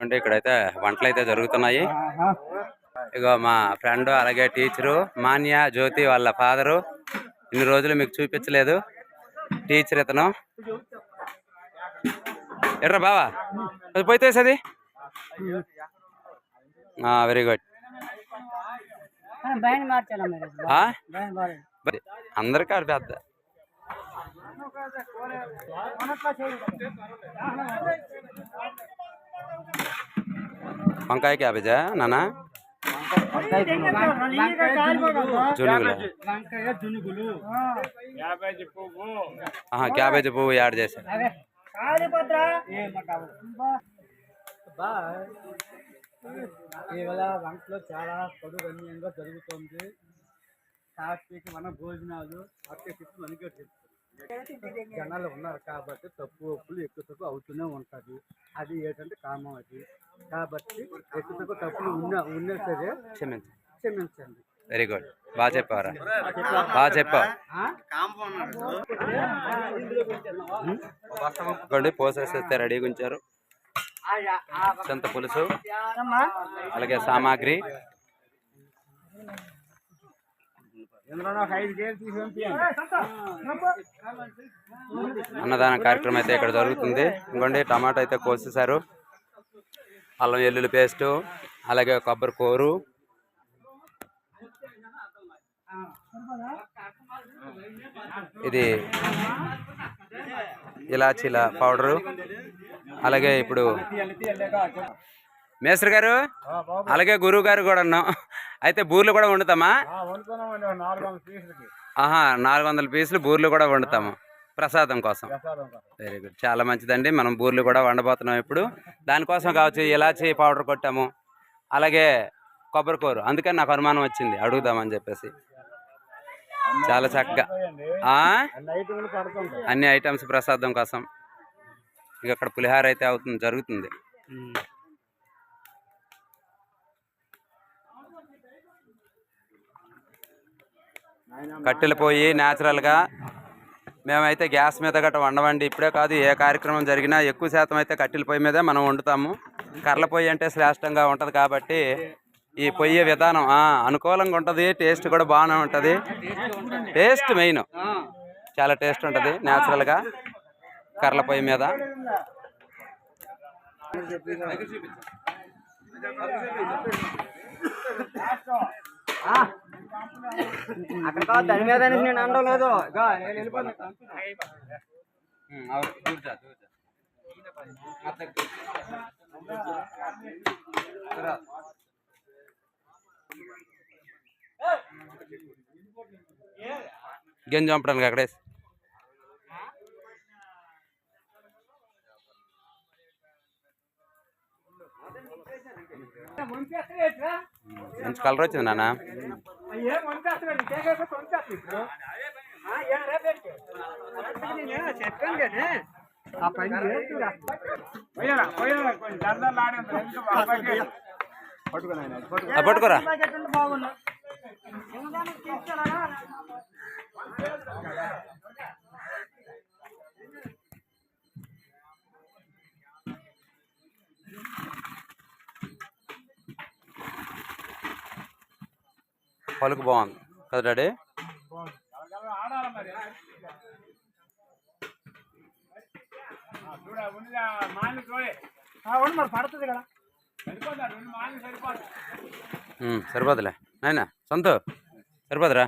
అంటే ఇక్కడైతే వంటలు అయితే జరుగుతున్నాయి. ఇగో మా ఫ్రెండ్ అలాగే టీచరు మాన్య జ్యోతి వాళ్ళ ఫాదరు. ఇన్ని రోజులు మీకు చూపించలేదు. టీచర్ ఇతను. ఎర్రా బావా అది పోతే అది వెరీ గుడ్. అందరికీ అది పెద్ద వంకాయ క్యాబేజా నానా జునుగులు క్యాబేజీ పువ్వు యాడ్ చేశారు. ఇవాళ వంటలో చాలా కడుగణ్యంగా జరుగుతుంది. హ్యాపీకి మన భోజనాలు అట్టేసి మనకే జనాలు ఉన్నారు కాబట్టి తప్పు ఒప్పులు ఎక్కువ తక్కువ అవుతూనే ఉంటుంది. అది ఏంటంటే కామం అది. కాబట్టి ఎక్కువ తక్కువ తప్పులు ఉన్నా సరే క్షమించండి. Very good. బాగా చెప్పారా? బాగా చెప్పావు. పోసేస్తే రెడీగా ఉంచారు. చింత పులుసు అలాగే సామాగ్రి. అన్నదాన కార్యక్రమం అయితే ఇక్కడ జరుగుతుంది. ఇంకోండి టమాటా అయితే కోసేశారు. అల్లం వెల్లుల్లి పేస్టు అలాగే కొబ్బరి కూరు, ఇది ఇలాచీల పౌడరు, అలాగే ఇప్పుడు మేస్త్రి గారు అలాగే గురువు గారు కూడా ఉన్నాం. అయితే బూర్లు కూడా వండుతామా? 400 పీసులు బూర్లు కూడా వండుతాము ప్రసాదం కోసం. వెరీ గుడ్, చాలా మంచిదండి. మనం బూర్లు కూడా వండబోతున్నాం ఇప్పుడు. దానికోసం కావచ్చు ఇలాచీ పౌడర్ కొట్టాము, అలాగే కొబ్బరి కూర. అందుకని నాకు అనుమానం వచ్చింది అడుగుదామని చెప్పేసి. చాలా చక్కగా అన్ని ఐటమ్స్ ప్రసాదం కోసం. ఇక అక్కడ పులిహార అయితే జరుగుతుంది. కట్టెలు పోయి న్యాచురల్గా మేమైతే గ్యాస్ మీద గట్రా వండవండి. ఇప్పుడే కాదు, ఏ కార్యక్రమం జరిగినా ఎక్కువ శాతం అయితే కట్టెల పొయ్యి మీదే మనం వండుతాము. కర్రల పొయ్యి అంటే శ్రేష్టంగా ఉంటుంది కాబట్టి ఈ పొయ్యి విధానం అనుకూలంగా ఉంటుంది. టేస్ట్ కూడా బాగానే ఉంటుంది. టేస్ట్ మెయిన్, చాలా టేస్ట్ ఉంటుంది న్యాచురల్గా కర్రల పొయ్యి మీద. అక్కడ దాని మీద నేను అనడం లేదు. గెంజి చంపడానికి అక్కడే మంచి కలర్ వచ్చింది నాన్న. పట్టుకోరా. పలుకు బాగుంది కదా డాడీ? సరిపోదులే నాయన, సొంత సరిపోదురా.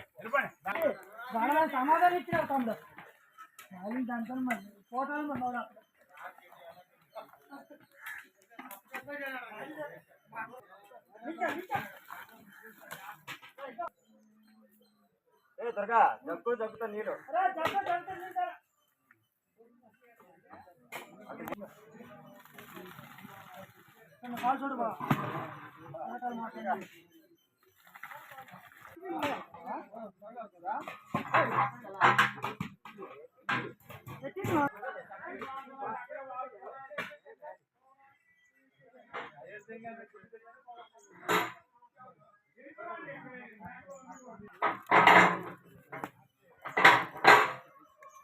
జగ్గుతా నీరు చూడు బా.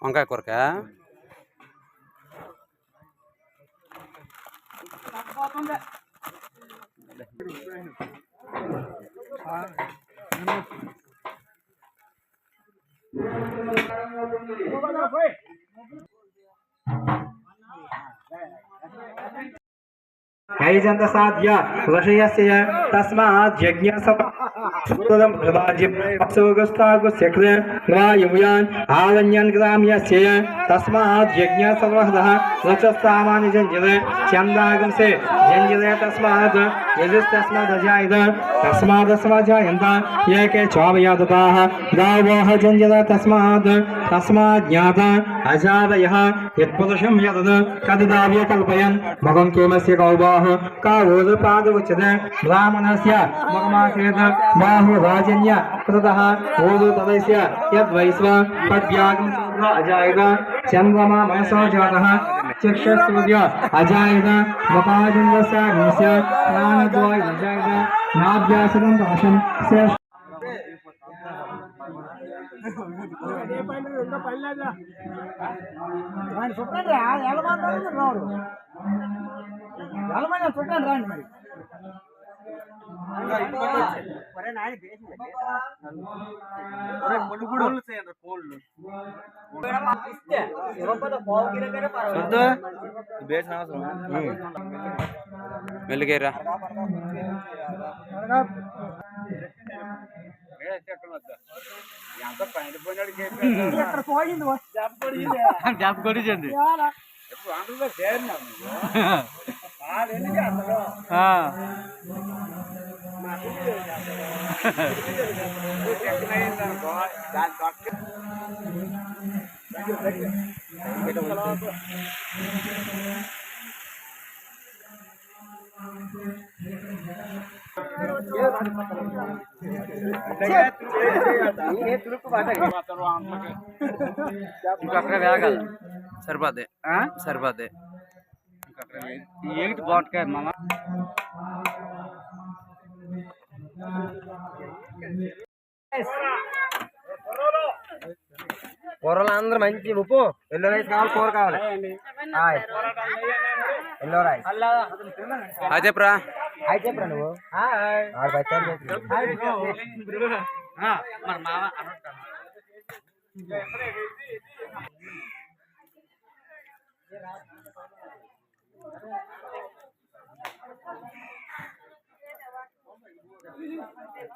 వంకాయ కూరకా? ఐజంత సాధ్య విషయస్య తస్మాత్ యజ్ఞసపదం హృదాజిం అప్సోగస్తాగుస్యక్ర వాయుయాన్ ఆలన్యన్ గ్రామ్యస్య తస్మాత్ యజ్ఞసవహదః లక్షస్తామాని జంజద చందాగంసే జంజద తస్మాత్ యజస్తస్మాదజాయద తస్మాదస్మాజాయంత ఏకే చావయాదతాః గావోః జంజద తస్మాత్ జ్ఞాత అజావయః యత్పురుషం యదద్ కదదావ్య కల్పయన్ మగం కేమస్య కౌబాః కావోదపాదవచద బ్రాహ్మణస్య మగమాసేత బాహురాజన్య కృతః ఓదు తదస్య యద్వైశ్వ పద్యాగం సూర్య అజాయద చంద్రమా మనసో జాతః చక్షుసూర్య అజాయద మపాజంగస్య నిస్య ప్రాణద్వాయ అజాయద నాభ్యాసనం దోషం శేష చుట్టాను రాండి మరి మెల్లిగేరా జాబ్ కొట్టించండి ఇంకక్కడ వేగాలి సరిపోద్ది సరిపోద్ది ఏంటి బాగుంటాయి మామ కూరలు అందరూ మంచి ఉప్పు ఎల్లో రైస్ కావాలి కూర కావాలి ఎల్లో రైస్ అది చెప్పరా హాయ్ చెప్పరా నువ్వు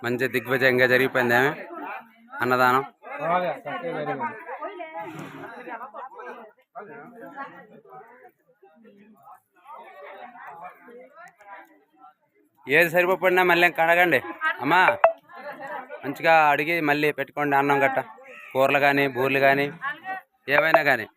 మంచి దిగ్విజయంగా జరిగిపోయింది అన్నదానం. ఏది సరిపోయినా మళ్ళీ కడగండి అమ్మా, మంచిగా అడిగి మళ్ళీ పెట్టుకోండి. అన్నం గట్ట కూరలు కానీ బూర్లు కానీ ఏవైనా కానీ.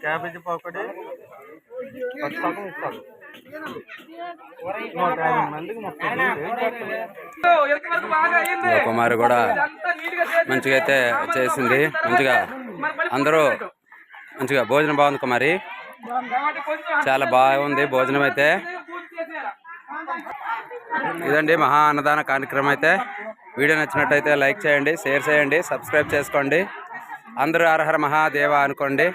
క్యాబేజీ పకోడీ కుమారు కూడా మంచిగా అయితే చేసింది. మంచిగా అందరూ మంచిగా భోజనం బాగుంది కుమారి, చాలా బాగుంది భోజనం అయితే. ఇదండి మహా అన్నదాన కార్యక్రమం అయితే. వీడియో నచ్చినట్టయితే లైక్ చేయండి, షేర్ చేయండి, సబ్స్క్రైబ్ చేసుకోండి. అందరూ హర హర మహాదేవ అనుకోండి.